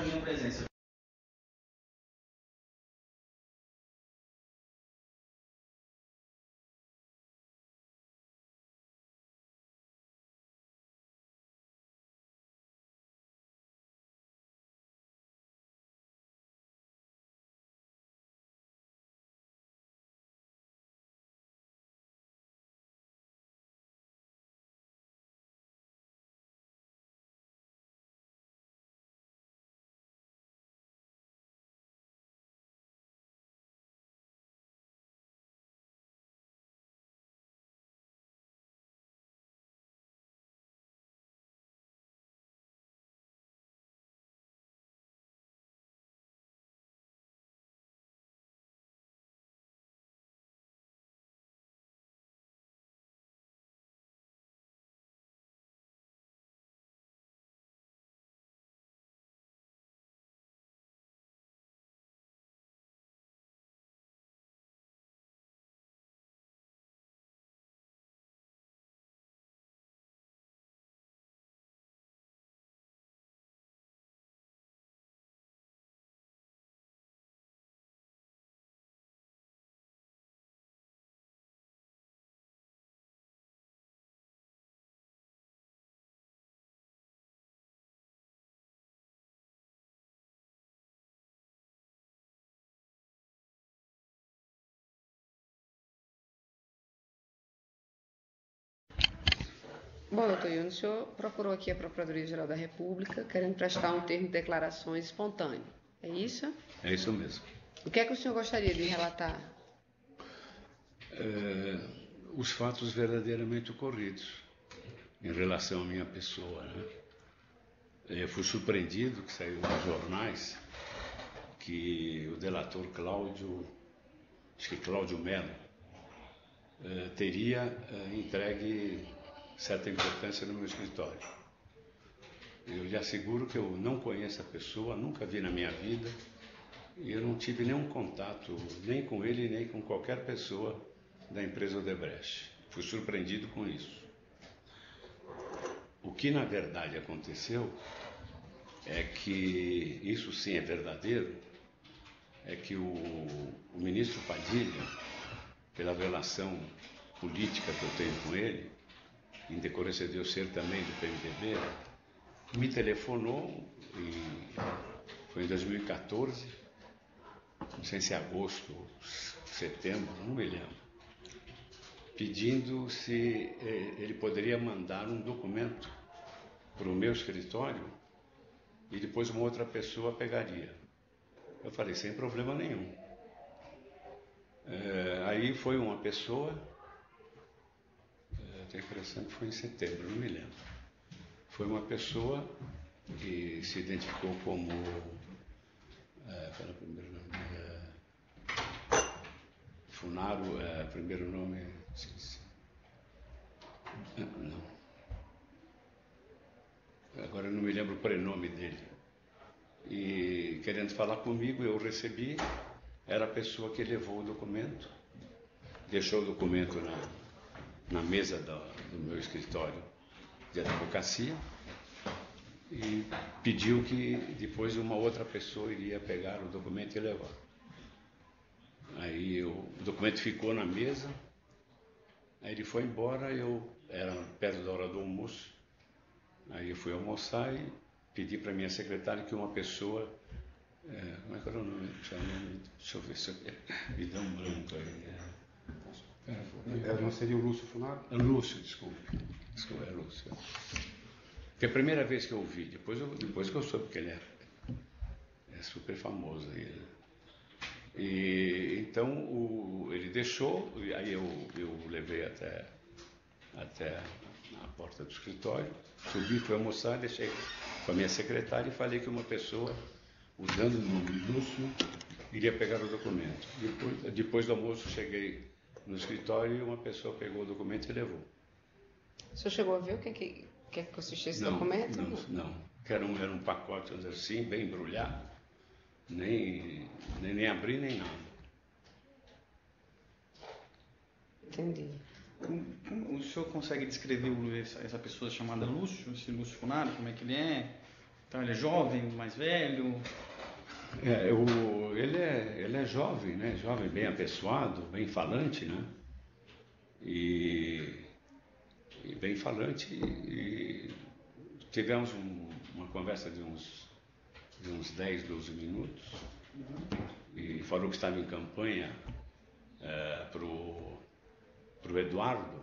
minha presença. Bom, doutor Yuri, o senhor procurou aqui a Procuradoria-Geral da República querendo prestar um termo de declarações espontâneo. É isso? É isso mesmo. O que é que o senhor gostaria de relatar? Os fatos verdadeiramente ocorridos em relação à minha pessoa, né? Eu fui surpreendido que saiu nos jornais que o delator Cláudio Melo, teria entregue certa importância no meu escritório. Eu lhe asseguro que eu não conheço a pessoa, nunca vi na minha vida, e eu não tive nenhum contato, nem com ele, nem com qualquer pessoa da empresa Odebrecht. Fui surpreendido com isso. O que na verdade aconteceu é que, isso sim é verdadeiro, é que o ministro Padilha, pela relação política que eu tenho com ele, em decorrência de eu ser também do PMDB, me telefonou, foi em 2014, não sei se é agosto ou setembro, não me lembro, pedindo se ele poderia mandar um documento para o meu escritório e depois uma outra pessoa pegaria. Eu falei, sem problema nenhum. Aí foi uma pessoa, tenho a impressão que foi em setembro, não me lembro. Foi uma pessoa que se identificou como, pelo primeiro nome, Funaro, primeiro nome, esqueci. Não. Agora eu não me lembro o prenome dele. E querendo falar comigo, eu recebi, era a pessoa que levou o documento, deixou o documento na mesa do meu escritório de advocacia e pediu que depois uma outra pessoa iria pegar o documento e levar. Aí o documento ficou na mesa, aí ele foi embora, era perto da hora do almoço, aí eu fui almoçar e pedi para minha secretária que uma pessoa, como é que era o nome? Deixa eu ver se me dá um branco aí. Não seria o Lúcio Funaro? Lúcio, desculpe, é Lúcio. Foi a primeira vez que eu ouvi, depois que eu soube que ele é super famoso. E então ele deixou, aí eu levei até a porta do escritório, subi, fui almoçar, deixei com a minha secretária e falei que uma pessoa, usando o nome Lúcio, iria pegar o documento. Depois do almoço cheguei no escritório e uma pessoa pegou o documento e levou. O senhor chegou a ver o que consistia esse documento? Não. Era um pacote assim, bem embrulhado, nem abri nem nada. Entendi. O senhor consegue descrever essa pessoa chamada Lúcio, esse Lúcio Funaro, como é que ele é? Então ele é jovem, mais velho? Ele é jovem, né? Jovem, bem apessoado, bem falante, né? E bem falante. E tivemos uma conversa de uns 10, 12 minutos. E falou que estava em campanha para o Eduardo,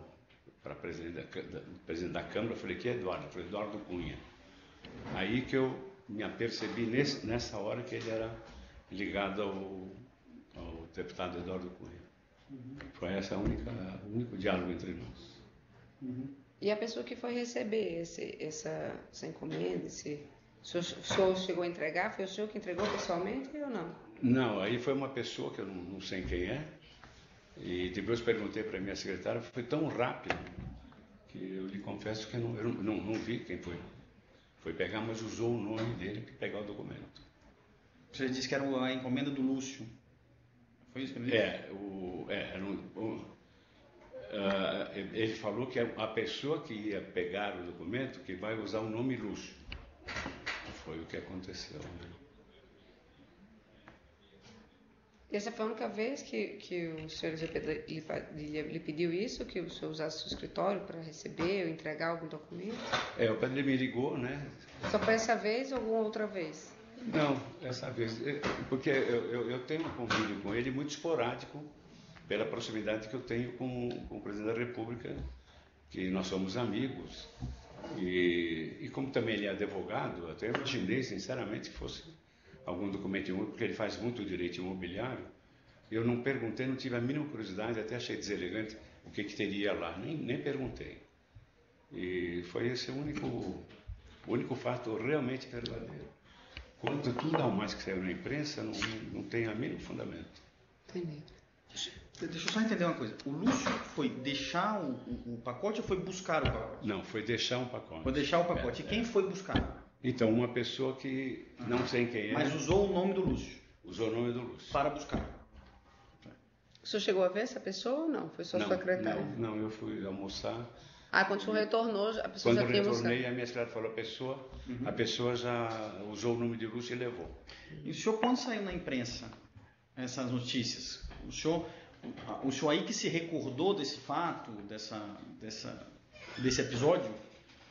para presidente da Câmara. Eu falei, que é Eduardo? Eu falei, Eduardo Cunha. Aí que eu me apercebi nessa hora que ele era ligado ao deputado Eduardo Cunha. Foi esse o único diálogo entre nós. E a pessoa que foi receber essa encomenda, o senhor chegou a entregar? Foi o senhor que entregou pessoalmente ou não? Não, aí foi uma pessoa que eu não sei quem é. E depois perguntei para a minha secretária, foi tão rápido que eu lhe confesso que eu não vi quem foi pegar, mas usou o nome dele para pegar o documento. Você disse que era a encomenda do Lúcio. Foi isso que ele disse? Ele falou que a pessoa que ia pegar o documento que vai usar o nome Lúcio. Foi o que aconteceu. Né? E essa foi a única vez que o senhor lhe pediu isso, que o senhor usasse o escritório para receber ou entregar algum documento? O padre me ligou, né? Só foi essa vez ou alguma outra vez? Não, essa vez. Porque eu tenho um convívio com ele muito esporádico, pela proximidade que eu tenho com o presidente da República, que nós somos amigos. E como também ele é advogado, até imaginei, sinceramente, que fosse algum documento imobiliário, porque ele faz muito direito imobiliário. Eu não perguntei, não tive a mínima curiosidade, até achei deselegante o que teria lá, nem perguntei. E foi esse o único fato realmente verdadeiro. Quanto tudo ao mais que saiu na imprensa, não tem a mínimo fundamento. Entendi. Deixa eu só entender uma coisa. O Lúcio foi deixar o pacote ou foi buscar o pacote? Não, foi deixar um pacote. Foi deixar o pacote. E quem foi buscar? Então, uma pessoa que não sei quem é. Mas usou o nome do Lúcio? Usou o nome do Lúcio. Para buscar. O senhor chegou a ver essa pessoa ou não? Foi só secretária? Não, eu fui almoçar. Quando o senhor retornou, a pessoa já tinha mostrado? Quando eu retornei, a minha secretária falou, a pessoa já usou o nome de Lúcio e levou. E o senhor, quando saiu na imprensa essas notícias, o senhor aí que se recordou desse fato, desse episódio,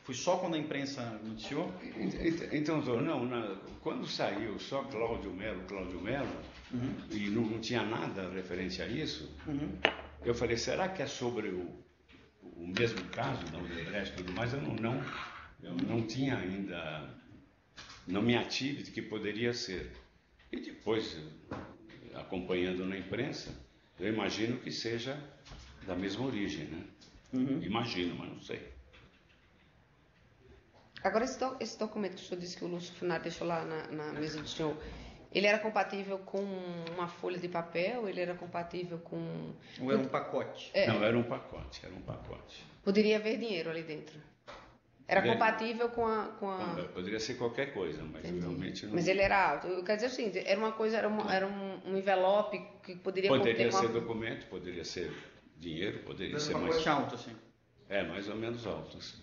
foi só quando a imprensa noticiou? Então, quando saiu só Cláudio Melo, e não tinha nada referente a isso, eu falei, será que é sobre o mesmo caso da Odebrecht e tudo mais? Eu não tinha ainda, não me ative de que poderia ser. E depois, acompanhando na imprensa, eu imagino que seja da mesma origem, né? Imagino, mas não sei. Agora, esse documento que o senhor disse que o Lúcio Funari deixou lá na mesa do senhor, ele era compatível com uma folha de papel? Ele era compatível com... Ou era um pacote? Não, era um pacote. Poderia haver dinheiro ali dentro? Era compatível com a... Poderia ser qualquer coisa, mas realmente não... Mas ele era alto. Eu quero dizer o seguinte, era um envelope que poderia... Poderia ser documento, poderia ser dinheiro, poderia ser mais... pacote alto, assim? Mais ou menos alto, assim.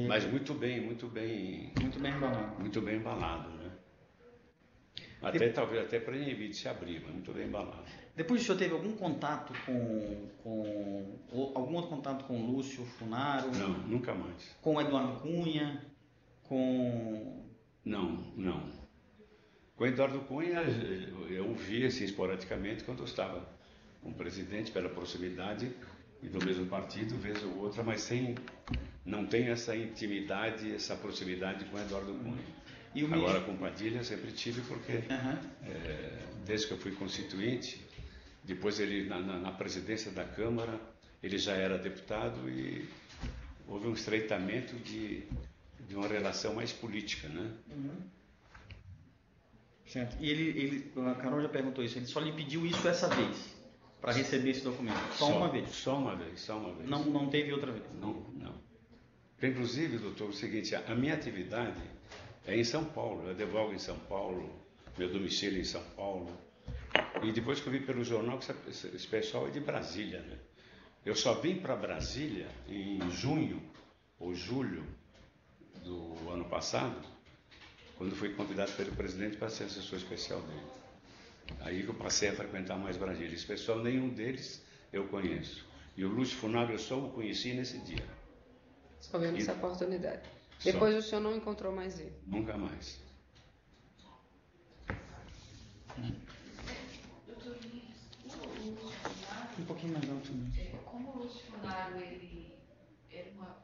Mas muito bem embalado. Muito bem embalado, né? Talvez até para inibir de se abrir, mas muito bem embalado. Depois o senhor teve algum contato algum outro contato com o Lúcio Funaro? Não, nunca mais. Com o Eduardo Cunha? Não. Com o Eduardo Cunha eu o vi assim, esporadicamente quando eu estava com o presidente, pela proximidade e do mesmo partido, vez ou outra, mas não tenho essa intimidade, essa proximidade com o Eduardo Cunha. Agora com Padilha sempre tive, porque desde que eu fui constituinte, depois ele na presidência da Câmara, ele já era deputado e houve um estreitamento de uma relação mais política, né? Certo. E a Carol já perguntou isso, ele só lhe pediu isso essa vez, para receber esse documento? Só uma vez? Só uma vez. Não teve outra vez? Não. Inclusive, doutor, o seguinte, a minha atividade é em São Paulo, eu advogo em São Paulo, meu domicílio é em São Paulo. E depois que eu vi pelo jornal que esse pessoal é de Brasília, né? Eu só vim para Brasília em junho ou julho do ano passado, quando fui convidado pelo presidente para ser assessor especial dele. Aí que eu passei a frequentar mais Brasília. Esse pessoal, nenhum deles eu conheço. E o Lúcio Funari eu só o conheci nesse dia. Só vendo essa oportunidade. Só. Depois o senhor não encontrou mais ele? Nunca mais. Doutor Luiz, o Lúcio Funari, Um pouquinho mais alto. como o Lúcio Funari, ele era uma...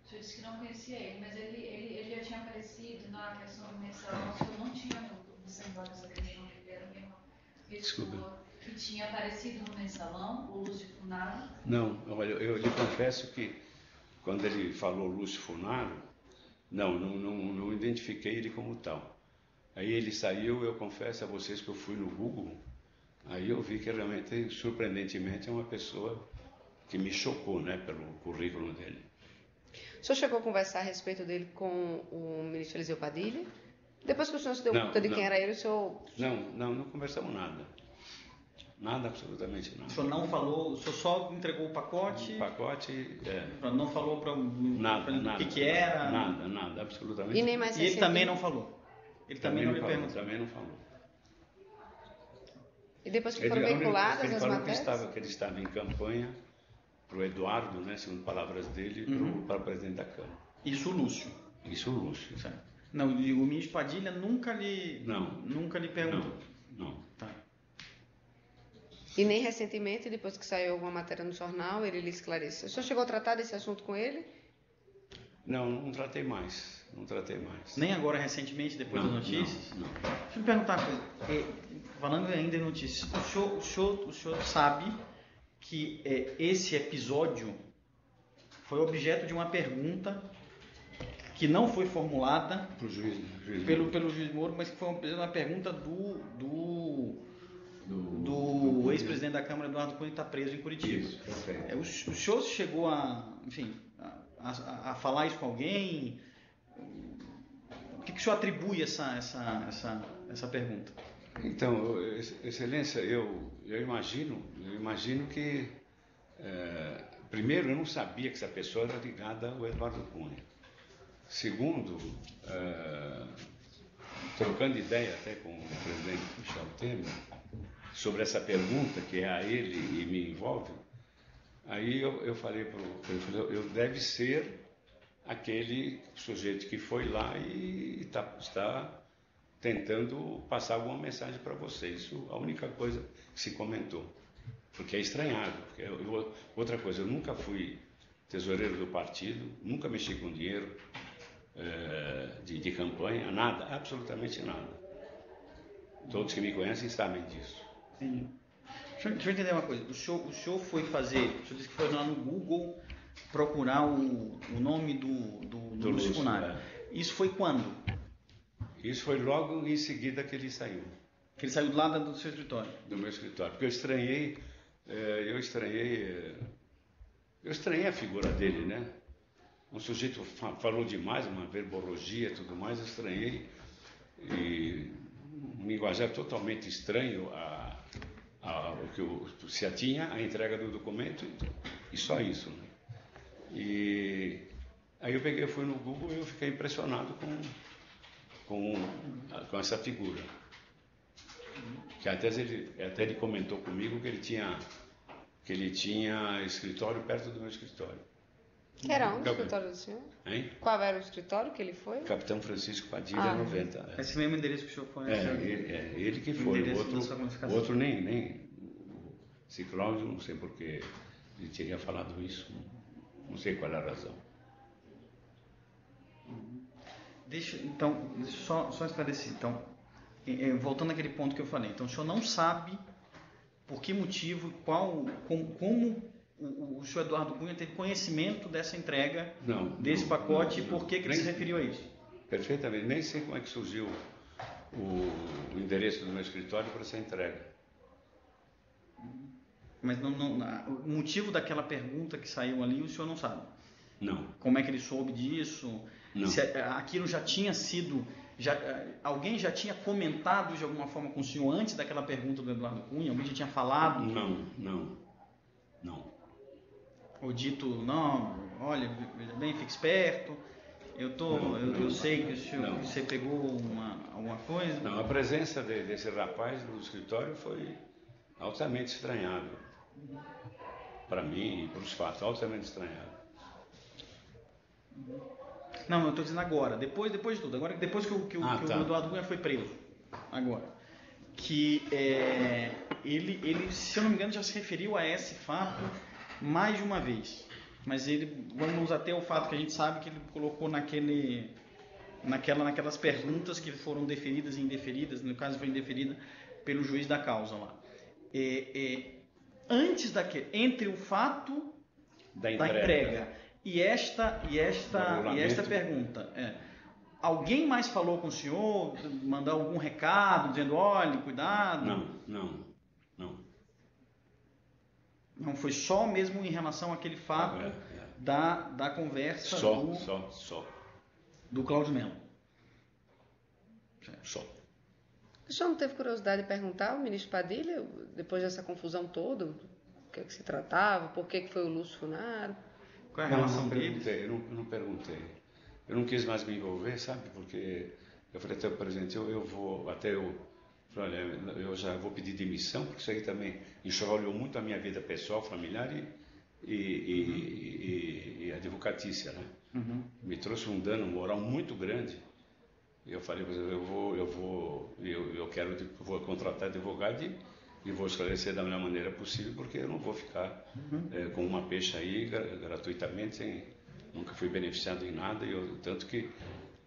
O senhor disse que não conhecia ele, mas ele já tinha aparecido na questão do mensalão. O senhor não tinha observado essa questão que ele era uma pessoa que tinha aparecido no mensalão, o Lúcio Funari? Não, olha, eu lhe confesso que quando ele falou Lúcio Funaro, não identifiquei ele como tal. Aí ele saiu, eu confesso a vocês que eu fui no Google, aí eu vi que realmente, surpreendentemente, é uma pessoa que me chocou, né, pelo currículo dele. O senhor chegou a conversar a respeito dele com o ministro Eliseu Padilha? Depois que o senhor se deu conta de quem era ele, o senhor... Não conversamos nada. Nada, absolutamente nada. O senhor não falou, o senhor só entregou o pacote? O pacote, Não falou para nada, o que era? Nada, absolutamente E nem mais E ele também não falou? Ele também não lhe falou, perguntou? também não falou. E depois que foram veiculadas as matérias? Que ele estava em campanha para o Eduardo, né, segundo palavras dele, para o presidente da Câmara. Isso o Lúcio? Isso o Lúcio. Certo. Não, o ministro Padilha nunca lhe perguntou? Não. Tá. E nem recentemente, depois que saiu alguma matéria no jornal, ele lhe esclareceu. O senhor chegou a tratar desse assunto com ele? Não tratei mais. Nem agora, recentemente, depois das notícias? Não. Deixa eu lhe perguntar uma coisa. Falando ainda em notícias, o senhor sabe que esse episódio foi objeto de uma pergunta que não foi formulada pelo juiz Moro, mas que foi uma pergunta do ex-presidente da Câmara, Eduardo Cunha, que está preso em Curitiba. Isso, perfeito. O senhor chegou a falar isso com alguém? O que o senhor atribui essa pergunta? Então, Excelência, eu imagino que, primeiro, eu não sabia que essa pessoa era ligada ao Eduardo Cunha. Segundo, trocando ideia até com o presidente Michel Temer, sobre essa pergunta que é a ele e me envolve, aí eu falei para ele, eu deve ser aquele sujeito que foi lá e está tentando passar alguma mensagem para vocês. Isso é a única coisa que se comentou. Porque é estranhado. Outra coisa, eu nunca fui tesoureiro do partido, nunca mexi com dinheiro de campanha, nada, absolutamente nada. Todos que me conhecem sabem disso. Entendi. Deixa eu entender uma coisa. O senhor foi fazer, o senhor disse que foi lá no Google procurar o nome do Lúcio Funari. Isso foi quando? Isso foi logo em seguida que ele saiu. Que ele saiu lá do seu escritório? Do meu escritório. Porque eu estranhei a figura dele, né? Um sujeito falou demais, uma verborragia e tudo mais, eu estranhei. E um linguajar totalmente estranho ao que se atinha a entrega do documento e só isso, né? E aí eu fui no Google e eu fiquei impressionado com essa figura. Que até ele comentou comigo que ele tinha escritório perto do meu escritório. Era onde o escritório do senhor? Hein? Qual era o escritório que ele foi? Capitão Francisco Padilha, 90. Esse mesmo endereço que o senhor conhece? Ele que foi. O outro nem. Esse Cláudio, não sei porque ele teria falado isso. Não sei qual é a razão. Deixa eu só esclarecer. Então, voltando àquele ponto que eu falei. Então, o senhor não sabe por que motivo, como o senhor Eduardo Cunha teve conhecimento dessa entrega, desse pacote, e por que ele se referiu a isso? Perfeitamente. Nem sei como é que surgiu o endereço do meu escritório para essa entrega. Mas o motivo daquela pergunta que saiu ali, o senhor não sabe? Não. Como é que ele soube disso? Não. Se aquilo já tinha sido... alguém já tinha comentado de alguma forma com o senhor antes daquela pergunta do Eduardo Cunha? Alguém já tinha falado? Não. Ou dito, não, olha, veja bem, fique esperto. Eu sei que, Não. que você pegou alguma coisa. Não, a presença desse rapaz no escritório foi altamente estranhado. Para mim e para os fatos, altamente estranhado. Não, eu estou dizendo agora, depois de tudo. Agora, depois que o Tá. Eduardo Cunha foi preso. Agora. Que ele, se eu não me engano, já se referiu a esse fato mais de uma vez. Mas vamos até o fato que a gente sabe que ele colocou naquelas perguntas que foram deferidas e indeferidas, no caso foi indeferida pelo juiz da causa lá. Entre o fato da entrega e esta pergunta, alguém mais falou com o senhor, mandou algum recado dizendo, olhe, cuidado? Não. Não, foi só mesmo em relação àquele fato da conversa Só. do Cláudio Melo. Só. O senhor não teve curiosidade de perguntar ao ministro Padilha, depois dessa confusão toda, o que é que se tratava, por que foi o Lúcio Funaro? Qual é a relação deles? Eu não perguntei. Eu não quis mais me envolver, sabe? Porque eu falei até o presidente, eu já vou pedir demissão, porque isso aí também enxovalhou muito a minha vida pessoal, familiar e advocatícia, né? Uhum. Me trouxe um dano moral muito grande. E eu falei, eu vou contratar advogado e vou esclarecer da melhor maneira possível, porque eu não vou ficar com uma peixe aí gratuitamente, nunca fui beneficiado em nada, tanto que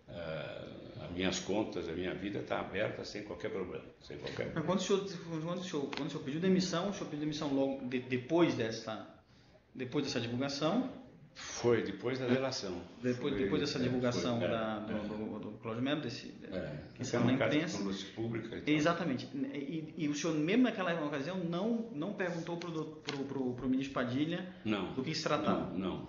as minhas contas, a minha vida está aberta sem qualquer problema. Mas quando o senhor pediu demissão, o senhor pediu demissão logo depois dessa divulgação? Foi depois da delação. Depois dessa divulgação do Cláudio Melo, que saiu na imprensa. Pública. Exatamente. E o senhor, mesmo naquela ocasião, não perguntou para o ministro Padilha do que se tratava? Não.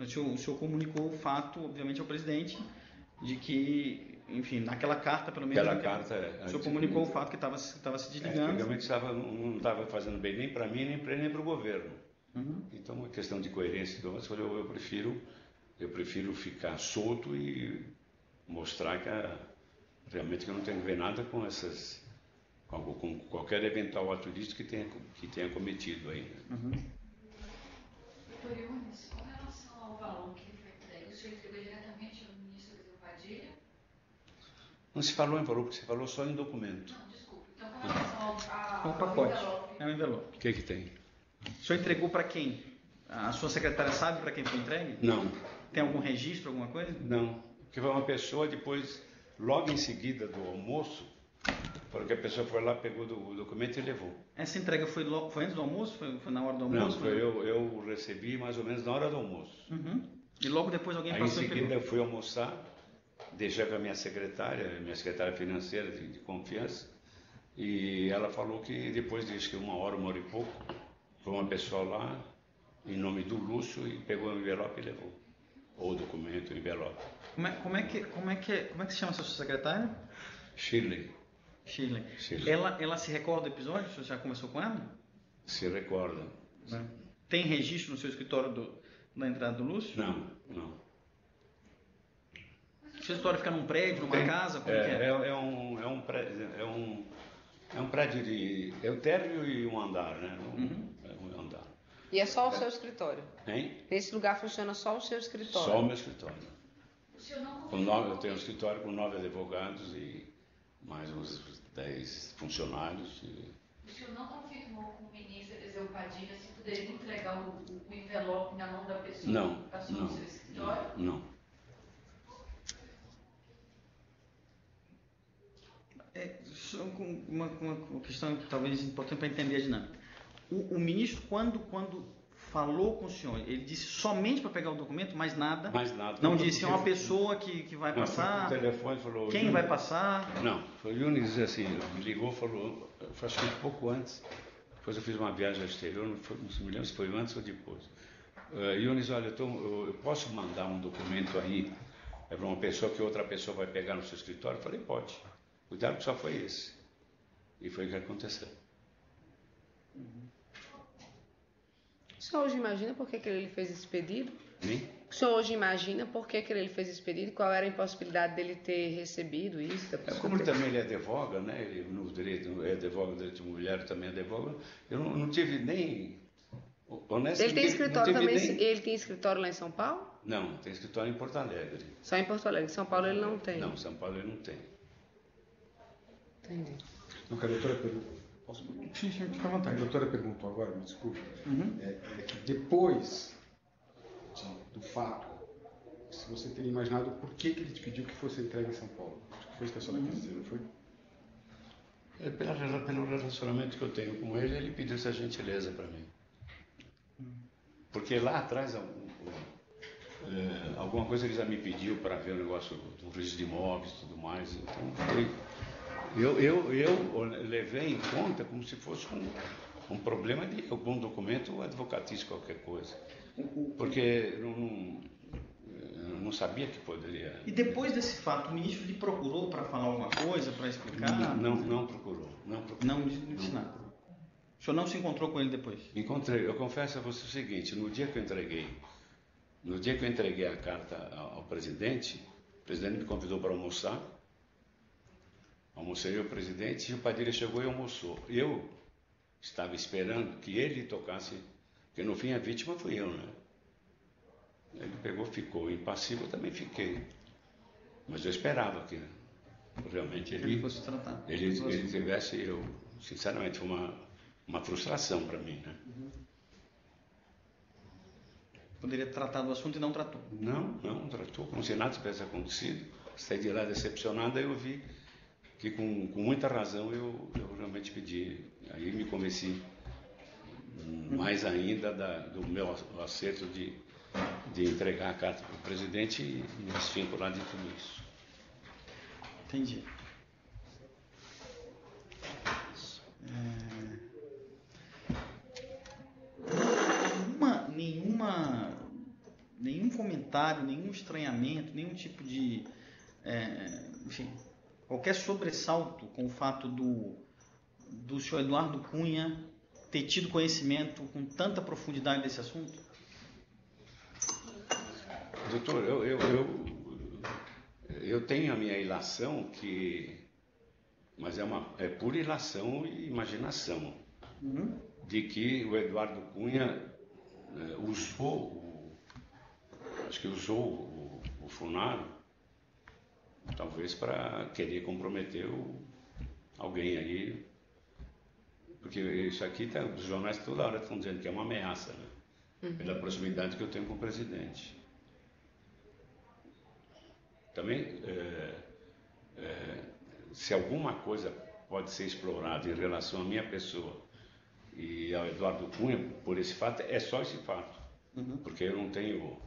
O senhor comunicou o fato, obviamente, ao presidente, de que, enfim, naquela carta, pelo menos, o senhor comunicou o fato que estava se desligando. Realmente não estava fazendo bem nem para mim, nem para o governo. Uhum. Então, uma questão de coerência, eu prefiro ficar solto e mostrar que realmente que eu não tenho que ver nada com qualquer eventual ato ilícito que tenha cometido aí. Uhum. Doutor Yunis, com relação ao valor que foi entregue, o senhor entregou diretamente ao ministro Padilha? Não se falou em valor, porque se falou só em documento. Não, desculpa. Então, com relação É um pacote, é um envelope. O que tem? O senhor entregou para quem? A sua secretária sabe para quem foi entregue? Não. Tem algum registro, alguma coisa? Não. Porque foi uma pessoa depois, logo em seguida do almoço, porque a pessoa foi lá, pegou o documento e levou. Essa entrega foi antes do almoço? Foi na hora do almoço? Não, eu recebi mais ou menos na hora do almoço. Uhum. E logo depois alguém Aí passou em e seguida pegou? eu fui almoçar, deixei com a minha secretária financeira de confiança, e ela falou que depois disso, que uma hora e pouco, foi uma pessoa lá, em nome do Lúcio, e pegou o envelope e levou. Ou o documento, o envelope. Como é que se chama essa sua secretária? Shirley. Ela se recorda do episódio? O senhor já conversou com ela? Se recorda. Tem registro no seu escritório da entrada do Lúcio? Não. O seu escritório fica num prédio, numa casa? Como que é? É um prédio é um térreo e um andar, né? Um andar. E é só o seu escritório? Hein? Nesse lugar funciona só o seu escritório? Só o meu escritório. O senhor não confirmou? Eu tenho um escritório com 9 advogados e mais uns 10 funcionários. O senhor não confirmou com o ministro Eliseu Padilha se poderia entregar o envelope na mão da pessoa que passou no seu escritório? Não. Uma questão talvez importante para entender a dinâmica. O ministro, quando falou com o senhor, ele disse somente para pegar o documento, mais nada? Mais nada. Não disse uma pessoa que vai passar? O telefone falou... Quem vai passar? Não, foi o Yunis, assim, me ligou, falou, acho que um pouco antes, depois eu fiz uma viagem ao exterior, não me lembro se foi antes ou depois. Yunis, olha, eu posso mandar um documento aí para uma pessoa que outra pessoa vai pegar no seu escritório? Eu falei, pode. Cuidado que só foi esse. E foi o que aconteceu. O senhor hoje imagina por que ele fez esse pedido? Hein? O senhor hoje imagina por que ele fez esse pedido? Qual era a impossibilidade dele ter recebido isso? Como também ele advoga, né? Ele no direito é advogado, direito de mulher também é advogado. Eu não tive nem... Honestamente, ele tem escritório também? Nem... Ele tem escritório lá em São Paulo? Não, tem escritório em Porto Alegre. Só em Porto Alegre. Em São Paulo ele não tem? Não, São Paulo ele não tem. Entendi. Não, que a doutora perguntou. Posso? Sim, fica à vontade. A doutora perguntou agora, me desculpe, Uhum. é que depois do fato, se você teria imaginado por que ele te pediu que fosse entregue em São Paulo. Acho que foi isso que a senhora quis dizer, não foi? Pelo relacionamento que eu tenho com ele, ele pediu essa gentileza para mim. Porque lá atrás, alguma coisa ele já me pediu para ver o negócio do registro de imóveis e tudo mais. Então, eu levei em conta como se fosse um problema de algum documento advocatício, qualquer coisa. Porque eu não sabia que poderia... E depois desse fato, o ministro lhe procurou para falar alguma coisa, para explicar? Não procurou. Não disse nada. O senhor não se encontrou com ele depois? Encontrei. Eu confesso a você o seguinte, no dia que eu entreguei a carta ao presidente, o presidente me convidou para almoçar. Almocei o presidente e o Padilha chegou e almoçou. Eu estava esperando que ele tocasse, porque no fim a vítima fui eu, né? Ele pegou, ficou impassível, eu também fiquei. Mas eu esperava que realmente ele fosse tratado. Ele tivesse, sinceramente, foi uma frustração para mim, né? Poderia tratar do assunto e não tratou. Não tratou, como se nada tivesse acontecido. Saí de lá decepcionado, aí eu vi que com muita razão eu realmente pedi. Aí me convenci mais ainda do meu acerto de entregar a carta para o presidente e me desvincular de tudo isso. Entendi. Nenhum comentário, nenhum estranhamento, nenhum tipo de... enfim, qualquer sobressalto com o fato do senhor Eduardo Cunha ter tido conhecimento com tanta profundidade desse assunto? Doutor, eu tenho a minha ilação mas é pura ilação e imaginação, de que o Eduardo Cunha usou o Funaro, talvez para querer comprometer alguém aí, porque isso aqui os jornais toda hora estão dizendo que é uma ameaça, né? Pela proximidade que eu tenho com o presidente. Também, se alguma coisa pode ser explorada em relação à minha pessoa e ao Eduardo Cunha, por esse fato, é só esse fato. Porque eu não tenho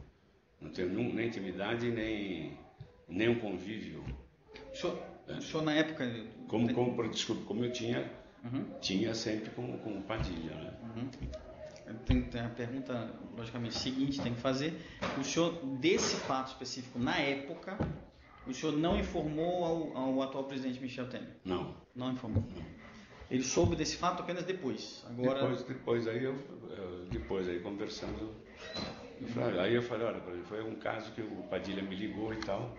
nem intimidade, nem um convívio. O senhor na época... Como eu tinha sempre com o Padilha, né? Tem a pergunta, logicamente, seguinte, tem que fazer. O senhor, desse fato específico, na época, o senhor não informou ao atual presidente Michel Temer? Não. Não informou? Não. Ele soube desse fato apenas depois? Agora... Depois aí conversando, aí eu falei, olha, foi um caso que o Padilha me ligou e tal.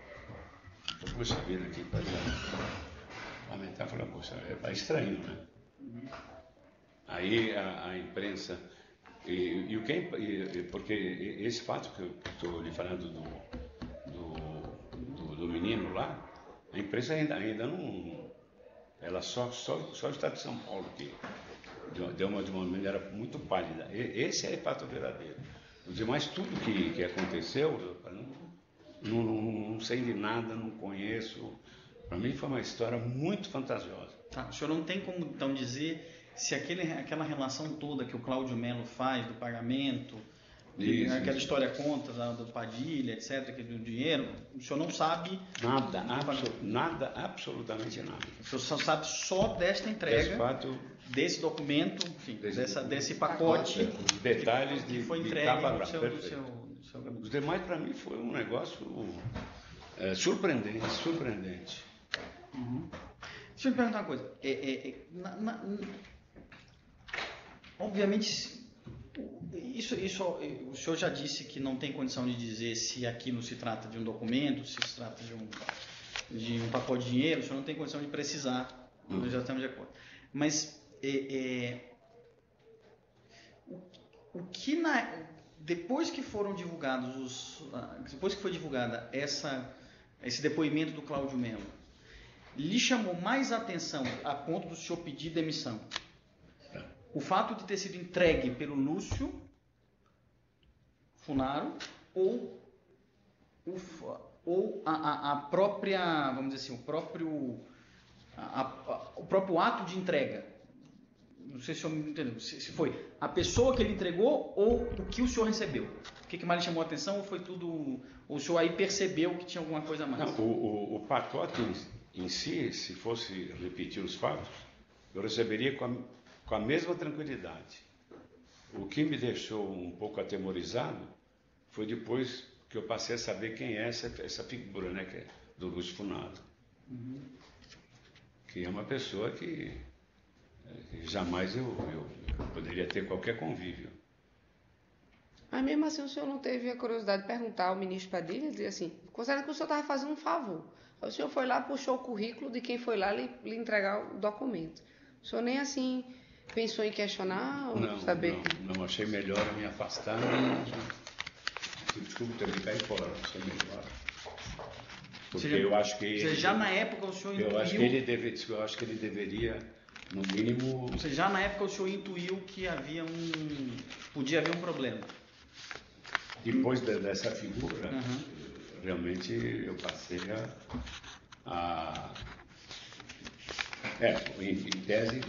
Eu puxa vida aqui, Padilha. Lamentar, falei, poxa, é estranho, né? Aí a imprensa... porque esse fato que eu estou lhe falando do menino lá, a imprensa ainda não... Ela só o Estado de São Paulo que deu de uma maneira muito pálida. Esse é o fato verdadeiro. Os demais, tudo que aconteceu, não sei de nada, não conheço. Para mim foi uma história muito fantasiosa. Tá, o senhor não tem como então dizer se aquela relação toda que o Cláudio Melo faz do pagamento, aquela história conta do Padilha, etc., que do dinheiro, o senhor não sabe nada, absolutamente nada. O senhor só sabe só desta entrega, desse documento, enfim, desse pacote, os detalhes que foi entregue no seu gabinete. Os demais, para mim, foi um negócio surpreendente. Deixa eu me perguntar uma coisa. Obviamente, isso Isso, o senhor já disse que não tem condição de dizer se aquilo se trata de um documento, se trata de um pacote de dinheiro, o senhor não tem condição de precisar, nós já estamos de acordo. Mas depois que foram divulgados depois que foi divulgada esse depoimento do Cláudio Melo, lhe chamou mais atenção a ponto do senhor pedir demissão o fato de ter sido entregue pelo Lúcio Funaro ou a própria, vamos dizer assim, o próprio ato de entrega? Não sei se o senhor me entendeu. Se foi a pessoa que ele entregou ou o que o senhor recebeu. O que mais lhe chamou a atenção ou foi tudo... Ou o senhor aí percebeu que tinha alguma coisa a mais? Não, o pacote em si, se fosse repetir os fatos, eu receberia com a mesma tranquilidade. O que me deixou um pouco atemorizado foi depois que eu passei a saber quem é essa figura, né, que é do Lúcio Funaro. Que é uma pessoa que jamais eu poderia ter qualquer convívio. Mas mesmo assim o senhor não teve a curiosidade de perguntar ao ministro Padilha e dizer assim, considerando que o senhor estava fazendo um favor. O senhor foi lá, puxou o currículo de quem foi lá lhe entregar o documento. O senhor nem assim pensou em questionar ou saber? Não, achei melhor eu me afastar e desculpe ter me caído fora, achei melhor. Porque eu acho que já na época o senhor intuiu... Eu acho que ele deveria, no mínimo... já na época o senhor intuiu que podia haver um problema. Depois dessa figura, realmente eu passei em tese,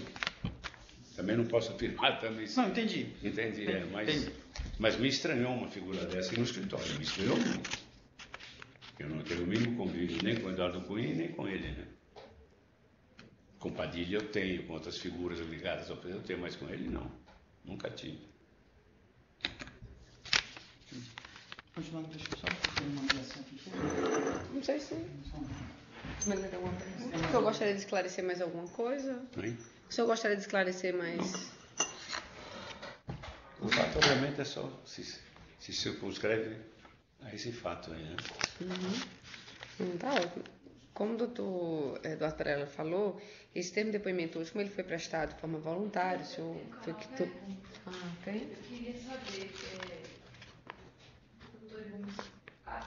também não posso afirmar também. Não, entendi. Entendi. Mas me estranhou uma figura dessa no escritório, me estranhou muito. Eu não tenho o mínimo convívio nem com o Eduardo Cunha nem com ele, né? Com Padilha eu tenho, com outras figuras ligadas ao presidente eu tenho, mas com ele não, nunca tive. Continuando, deixa eu só fazer uma ligação aqui. Não sei se... O senhor gostaria de esclarecer mais alguma coisa? Hein? O senhor gostaria de esclarecer mais? O fato, obviamente, é só se circunscreve a esse fato aí, né? Tá ótimo. Como o doutor Eduardo Varela falou, esse termo de depoimento hoje, como ele foi prestado de forma voluntária, o senhor foi que tu... tem? Eu queria saber, doutor Gomes, há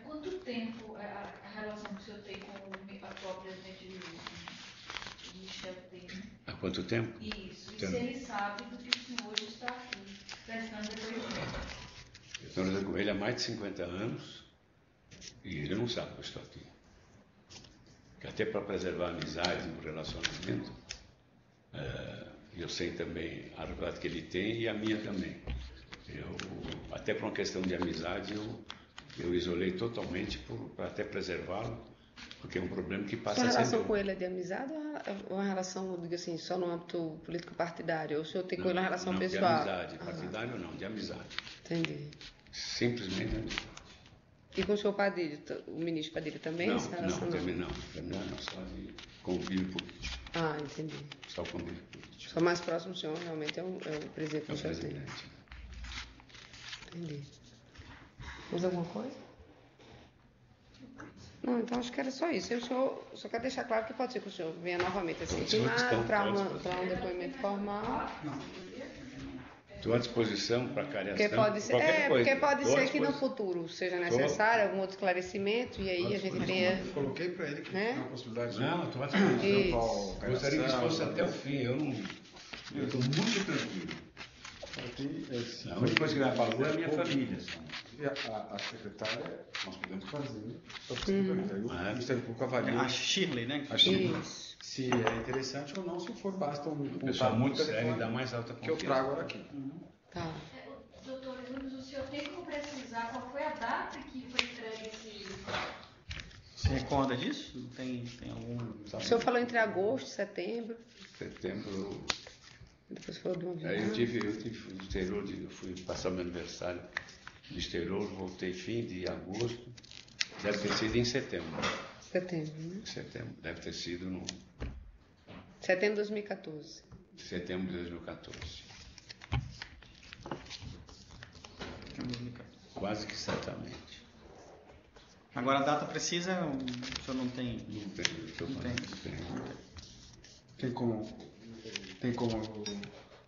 quanto tempo a relação que o senhor tem com o atual presidente do Michel Temer? Há quanto tempo? Isso. E se ele sabe do que o senhor hoje está aqui, prestando depoimento? Eu estou andando com ele há mais de 50 anos e ele não sabe que eu estou aqui. Que até para preservar a amizade e o relacionamento, eu sei também a verdade que ele tem e a minha também. Até por uma questão de amizade, eu isolei totalmente para até preservá-lo, porque é um problema que passa a ser... Sua relação com ele é de amizade ou uma relação, diga assim, só no âmbito político-partidário? Ou o senhor tem com ele uma relação pessoal? De amizade, partidário não, de amizade. Entendi. Simplesmente amizade. E com o senhor Padilha, o ministro Padilha também? Não, também não, só de convívio político. Entendi. Só convívio político. Só mais próximo do senhor realmente é o presidente do senhor. Entendi. Mais alguma coisa? Não, então acho que era só isso. Eu só quero deixar claro que pode ser que o senhor venha novamente assim, para um depoimento formal. Estou à disposição para clareação. Porque pode ser que no futuro seja necessário algum outro esclarecimento e aí a gente tenha... Coloquei para ele que tem a possibilidade de... Não, estou à disposição. Gostaria que fosse até o fim. Eu estou muito tranquilo. A única coisa que me apagou é a minha família. E a secretária, nós podemos fazer o Ministério Público avalia. A Shirley, né? Isso. Se é interessante ou não, se for, basta um pessoal muito sério e dá mais alta confiança. Que eu trago agora aqui. Tá. Doutor Nunes, o senhor tem como precisar qual foi a data que foi entregue esse... Você recorda disso? Tem algum... O senhor falou entre agosto e setembro. Setembro... Depois falou de uma viagem. Eu tive no exterior, eu fui passar meu aniversário no exterior, voltei fim de agosto, deve ter sido em setembro. Setembro, né? Setembro, deve ter sido no... Setembro de 2014. Setembro de 2014. Quase que certamente. Agora a data precisa, o senhor não tem? Não tem. Tem como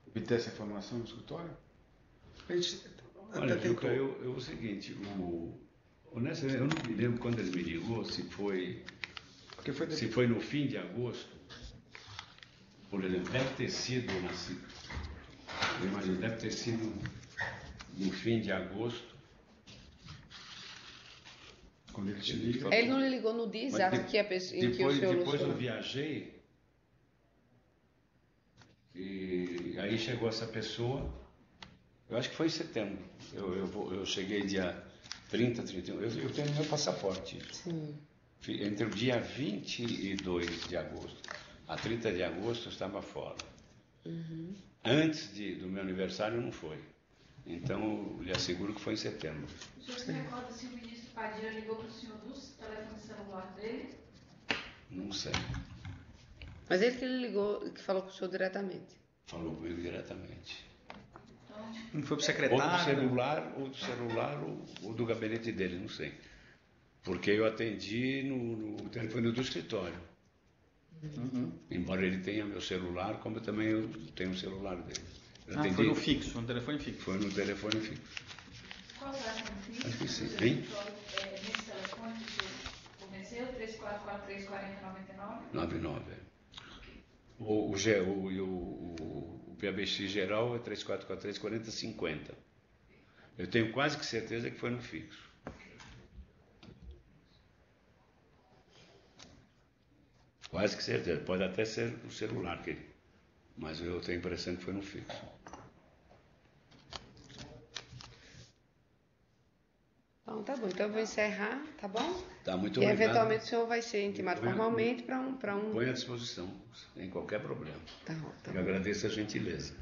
obter essa informação no escritório? A gente Olha, até Juca, tentou. é o seguinte, honestamente, eu não me lembro quando ele me ligou, se foi no fim de agosto, por exemplo, deve ter sido, eu imagino, deve ter sido no fim de agosto. Quando ele te liga. Ele não lhe ligou no dia exato em que o senhor Depois eu viajei e aí chegou essa pessoa, eu acho que foi em setembro, eu cheguei dia 30, 31, eu tenho meu passaporte. Sim. Entre o dia 22 de agosto a 30 de agosto eu estava fora. Uhum. Antes do meu aniversário não foi. Então, eu lhe asseguro que foi em setembro. O senhor se recorda se o ministro Padilha ligou para o senhor dos telefones celular dele? Não sei. Mas ele que lhe ligou, que falou com o senhor diretamente. Falou comigo diretamente. Então, Não foi pro Ou do secretário? celular ou do gabinete dele, não sei. Porque eu atendi no telefone do escritório. Uhum. Embora ele tenha meu celular, como eu também tenho o celular dele. Foi no fixo, no telefone fixo. Foi no telefone fixo. qual será que é o Acho que sim. fixo? Hein? Nesse telefone que o senhor forneceu, 3443-4099? 99. O PABX geral é 3443-4050. Eu tenho quase que certeza que foi no fixo. Quase que certeza. Pode até ser no celular, mas eu tenho a impressão que foi no fixo. Então tá bom, então eu vou encerrar, tá bom? Tá, muito E obrigado. eventualmente o senhor vai ser intimado formalmente para um... Põe à disposição, sem qualquer problema. Tá bom, tá Eu bom. agradeço a gentileza.